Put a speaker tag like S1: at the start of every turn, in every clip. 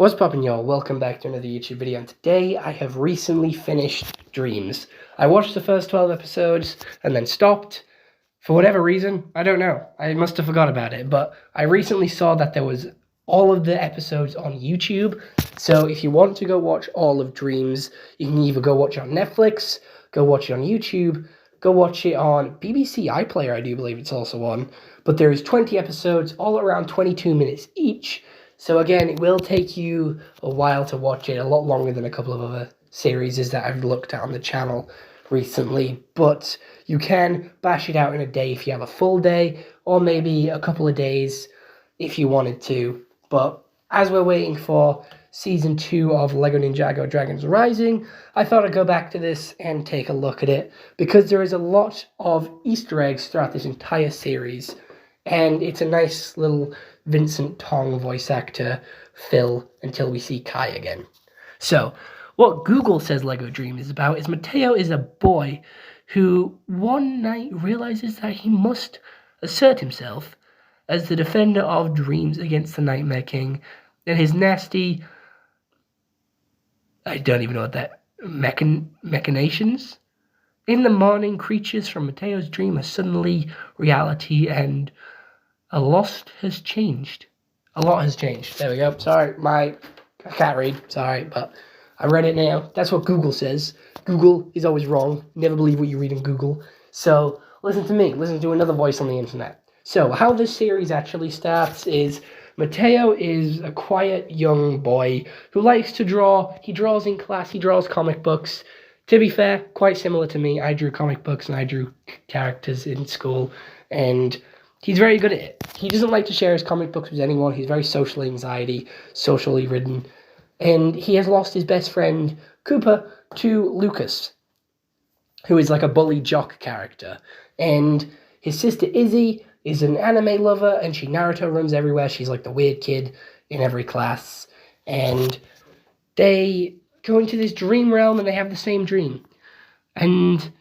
S1: What's poppin', y'all? Welcome back to another YouTube video, and today I have recently finished Dreamzzz. I watched the first 12 episodes and then stopped. For whatever reason, I don't know. I must have forgot about it, but I recently saw that there was all of the episodes on YouTube. So if you want to go watch all of Dreamzzz, you can either go watch it on Netflix, go watch it on YouTube, go watch it on BBC iPlayer, I do believe it's also on. But there is 20 episodes, all around 22 minutes each. So again, it will take you a while to watch it, a lot longer than a couple of other series that I've looked at on the channel recently. But you can bash it out in a day if you have a full day, or maybe a couple of days if you wanted to. But as we're waiting for Season 2 of LEGO Ninjago Dragons Rising, I thought I'd go back to this and take a look at it, because there is a lot of Easter eggs throughout this entire series, and it's a nice little Vincent Tong voice actor fill until we see Kai again. So, what Google says LEGO Dream is about is Mateo is a boy who one night realizes that he must assert himself as the defender of dreams against the Nightmare King and his nasty, I don't even know what that, machinations? In the morning, creatures from Mateo's dream are suddenly reality, and a lot has changed. A lot has changed. There we go. Sorry, I can't read. Sorry, but I read it now. That's what Google says. Google is always wrong. Never believe what you read in Google. So listen to me. Listen to another voice on the internet. So how this series actually starts is Mateo is a quiet young boy who likes to draw. He draws in class. He draws comic books. To be fair, quite similar to me. I drew comic books and I drew characters in school, and he's very good at it. He doesn't like to share his comic books with anyone. He's very socially ridden. And he has lost his best friend, Cooper, to Lucas, who is like a bully jock character. And his sister, Izzy, is an anime lover, and she Naruto runs everywhere. She's like the weird kid in every class. And they go into this dream realm, and they have the same dream. And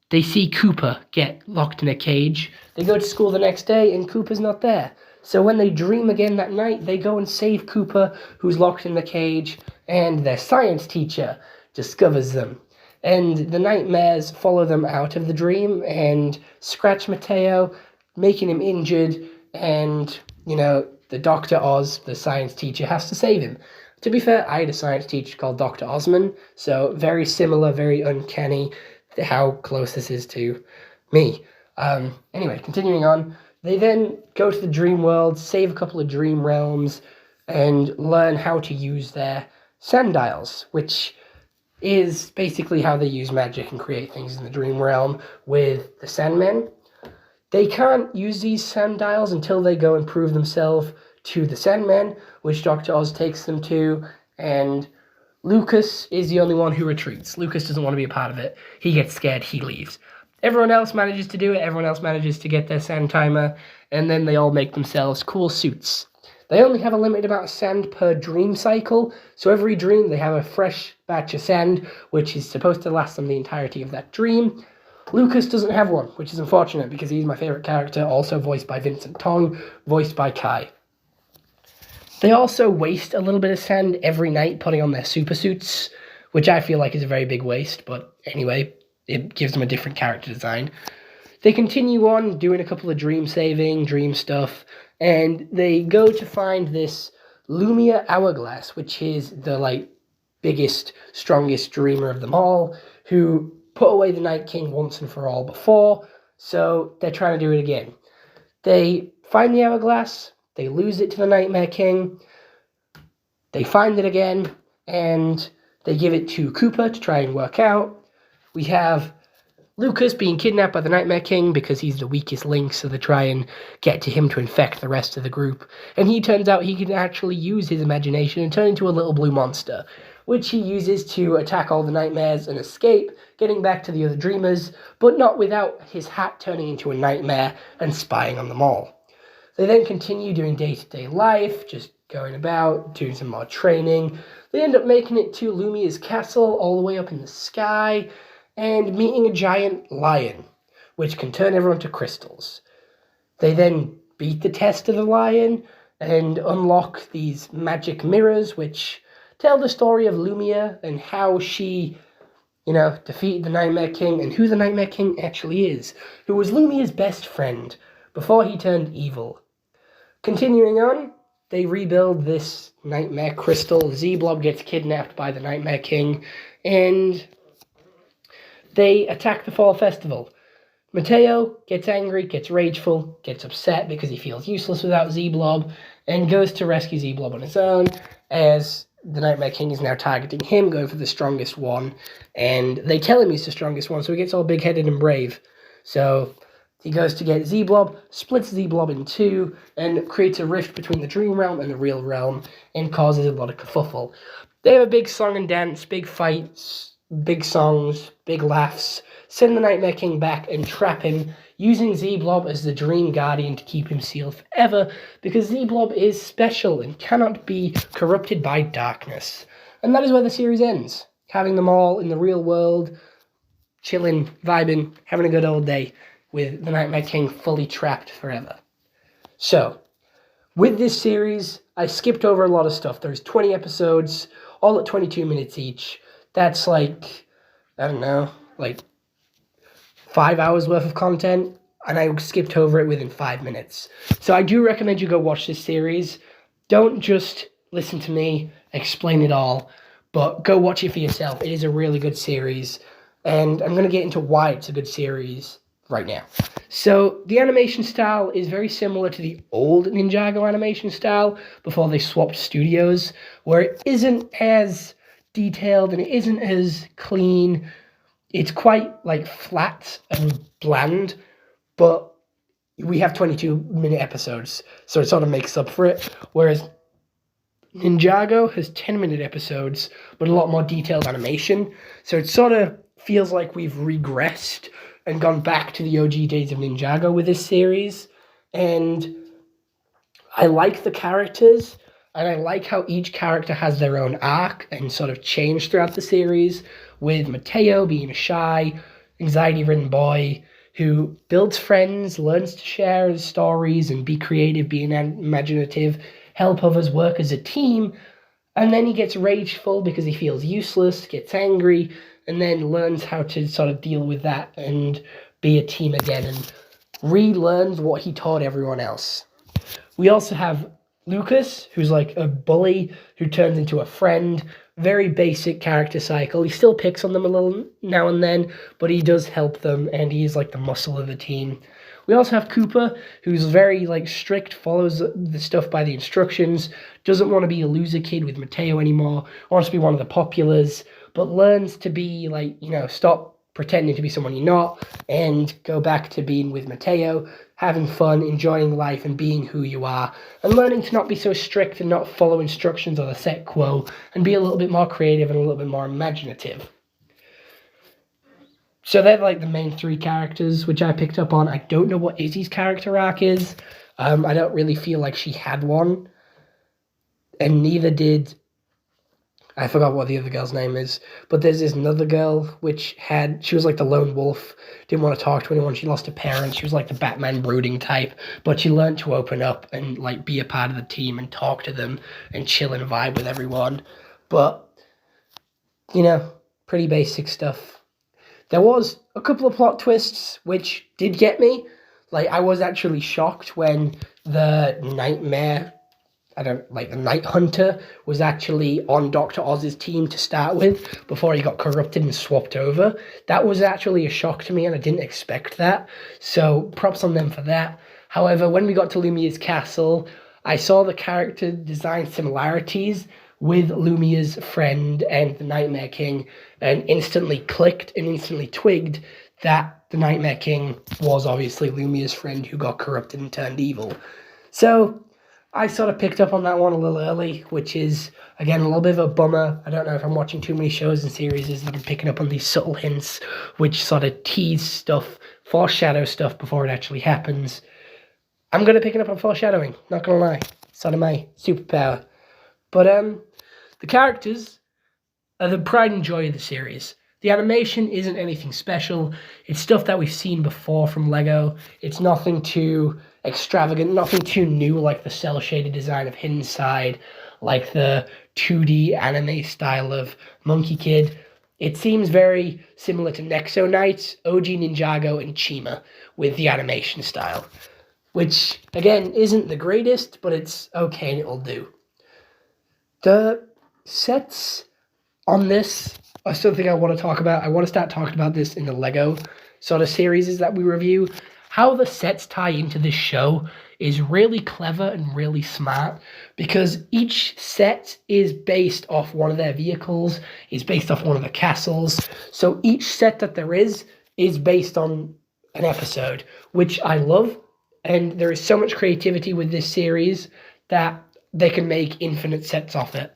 S1: they see Cooper get locked in a cage. They go to school the next day, and Cooper's not there. So when they dream again that night, they go and save Cooper, who's locked in the cage, and their science teacher discovers them. And the nightmares follow them out of the dream and scratch Mateo, making him injured, and, the Dr. Oz, the science teacher, has to save him. To be fair, I had a science teacher called Dr. Osman, so very similar, very uncanny how close this is to me. Anyway, continuing on, they then go to the dream world, save a couple of dream realms, and learn how to use their sundials, which is basically how they use magic and create things in the dream realm with the Sandmen. They can't use these sundials until they go and prove themselves to the Sandmen, which Dr. Oz takes them to, and Lucas is the only one who retreats. Lucas doesn't want to be a part of it. He gets scared, he leaves. Everyone else manages to do it, everyone else manages to get their sand timer, and then they all make themselves cool suits. They only have a limited amount of sand per dream cycle, so every dream they have a fresh batch of sand, which is supposed to last them the entirety of that dream. Lucas doesn't have one, which is unfortunate because he's my favorite character, also voiced by Vincent Tong, voiced by Kai. They also waste a little bit of sand every night putting on their super suits, which I feel like is a very big waste, but anyway, it gives them a different character design. They continue on doing a couple of dream saving, dream stuff, and they go to find this Lumia hourglass, which is the biggest, strongest dreamer of them all, who put away the Night King once and for all before, so they're trying to do it again. They find the hourglass, they lose it to the Nightmare King, they find it again, and they give it to Cooper to try and work out. We have Lucas being kidnapped by the Nightmare King because he's the weakest link, so they try and get to him to infect the rest of the group. And he turns out he can actually use his imagination and turn into a little blue monster, which he uses to attack all the nightmares and escape, getting back to the other dreamers, but not without his hat turning into a nightmare and spying on them all. They then continue doing day-to-day life, just going about, doing some more training. They end up making it to Lumia's castle all the way up in the sky, and meeting a giant lion, which can turn everyone to crystals. They then beat the test of the lion, and unlock these magic mirrors, which tell the story of Lumia and how she, defeated the Nightmare King and who the Nightmare King actually is, who was Lumia's best friend before he turned evil. Continuing on, they rebuild this Nightmare Crystal. Z-Blob gets kidnapped by the Nightmare King, and they attack the Fall Festival. Mateo gets angry, gets rageful, gets upset because he feels useless without Z-Blob, and goes to rescue Z-Blob on his own, as the Nightmare King is now targeting him, going for the strongest one, and they tell him he's the strongest one, so he gets all big-headed and brave. So he goes to get Z-Blob, splits Z-Blob in two, and creates a rift between the dream realm and the real realm, and causes a lot of kerfuffle. They have a big song and dance, big fights, big songs, big laughs, send the Nightmare King back and trap him, using Z-Blob as the Dream Guardian to keep him sealed forever, because Z-Blob is special and cannot be corrupted by darkness. And that is where the series ends, having them all in the real world, chilling, vibing, having a good old day, with the Nightmare King fully trapped forever. So, with this series, I skipped over a lot of stuff. There's 20 episodes, all at 22 minutes each. That's like, I don't know, like 5 hours worth of content, and I skipped over it within 5 minutes. So I do recommend you go watch this series. Don't just listen to me explain it all, but go watch it for yourself. It is a really good series, and I'm going to get into why it's a good series right now. So the animation style is very similar to the old Ninjago animation style before they swapped studios, where it isn't as detailed and it isn't as clean. It's quite like flat and bland, but we have 22-minute episodes, so it sort of makes up for it. Whereas Ninjago has 10-minute episodes, but a lot more detailed animation. So it sort of feels like we've regressed and gone back to the OG days of Ninjago with this series. And I like the characters, and I like how each character has their own arc and sort of change throughout the series, with Mateo being a shy, anxiety-ridden boy who builds friends, learns to share his stories and be creative, being imaginative, help others work as a team, and then he gets rageful because he feels useless, gets angry, and then learns how to sort of deal with that and be a team again, and relearns what he taught everyone else. We also have Lucas, who's like a bully who turns into a friend. Very basic character cycle. He still picks on them a little now and then, but he does help them, and he's like the muscle of the team. We also have Cooper, who's very like strict, follows the stuff by the instructions, doesn't want to be a loser kid with Mateo anymore, wants to be one of the populars, but learns to be like, stop pretending to be someone you're not, and go back to being with Mateo, having fun, enjoying life, and being who you are, and learning to not be so strict and not follow instructions or the set quo, and be a little bit more creative and a little bit more imaginative. So they're like the main three characters, which I picked up on. I don't know what Izzy's character arc is. I don't really feel like she had one, and neither did, I forgot what the other girl's name is, but there's this another girl she was like the lone wolf, didn't want to talk to anyone, she lost her parents, she was like the Batman brooding type, but she learned to open up and like be a part of the team and talk to them and chill and vibe with everyone. But, pretty basic stuff. There was a couple of plot twists which did get me. Like, I was actually shocked when the Night Hunter was actually on Dr. Oz's team to start with before he got corrupted and swapped over. That was actually a shock to me, and I didn't expect that. So props on them for that. However, when we got to Lumia's castle, I saw the character design similarities with Lumia's friend and the Nightmare King, and instantly clicked and instantly twigged that the Nightmare King was obviously Lumia's friend who got corrupted and turned evil. So I sort of picked up on that one a little early, which is, again, a little bit of a bummer. I don't know if I'm watching too many shows and series that I'm picking up on these subtle hints, which sort of tease stuff, foreshadow stuff before it actually happens. I'm going to pick it up on foreshadowing, not going to lie. It's sort of my superpower. But the characters are the pride and joy of the series. The animation isn't anything special. It's stuff that we've seen before from LEGO. It's nothing too extravagant, nothing too new like the cel-shaded design of Hidden Side, like the 2D anime style of Monkey Kid. It seems very similar to Nexo Knights, OG Ninjago, and Chima with the animation style, which, again, isn't the greatest, but it's okay and it'll do. The sets on this are something I want to talk about. I want to start talking about this in the LEGO sort of series that we review. How the sets tie into this show is really clever and really smart because each set is based off one of their vehicles, is based off one of the castles. So each set that there is based on an episode, which I love. And there is so much creativity with this series that they can make infinite sets off it.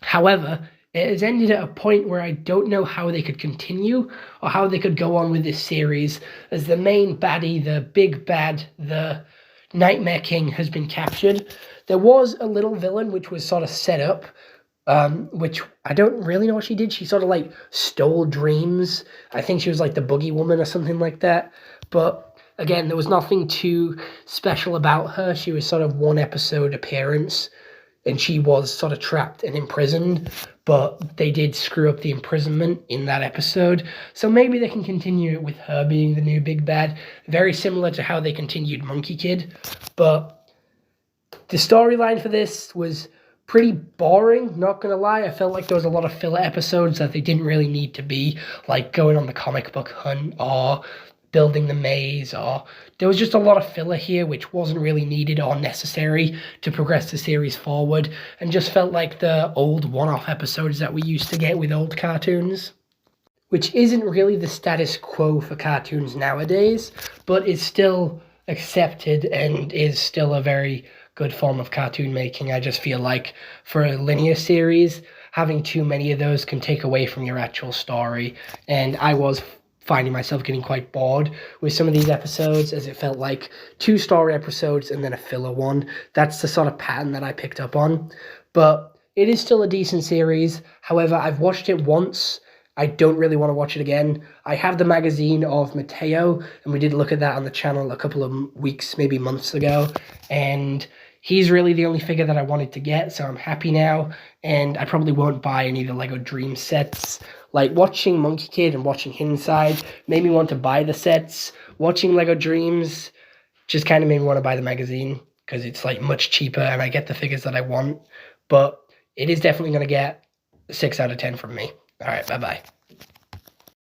S1: However, it has ended at a point where I don't know how they could continue or how they could go on with this series, as the main baddie, the big bad, the Nightmare King, has been captured. There was a little villain which was sort of set up, which I don't really know what she did. She sort of like stole Dreamzzz. I think she was like the Boogie Woman or something like that. But again, there was nothing too special about her. She was sort of one episode appearance, and she was sort of trapped and imprisoned, but they did screw up the imprisonment in that episode. So maybe they can continue it with her being the new big bad, very similar to how they continued Monkey Kid. But the storyline for this was pretty boring, not gonna lie. I felt like there was a lot of filler episodes that they didn't really need to be, like going on the comic book hunt or building the maze, or there was just a lot of filler here which wasn't really needed or necessary to progress the series forward, and just felt like the old one-off episodes that we used to get with old cartoons, which isn't really the status quo for cartoons nowadays, but is still accepted and is still a very good form of cartoon making. I just feel like for a linear series, having too many of those can take away from your actual story, and I was finding myself getting quite bored with some of these episodes, as it felt like 2 story episodes and then a filler one. That's the sort of pattern that I picked up on. But it is still a decent series. However, I've watched it once. I don't really want to watch it again. I have the magazine of Mateo, and we did look at that on the channel a couple of weeks, maybe months ago. And he's really the only figure that I wanted to get, so I'm happy now. And I probably won't buy any of the LEGO Dream sets. Like, watching Monkey Kid and watching Hidden Side made me want to buy the sets. Watching LEGO Dreamzzz just kind of made me want to buy the magazine, because it's like much cheaper and I get the figures that I want. But it is definitely going to get a 6 out of 10 from me. All right, bye-bye.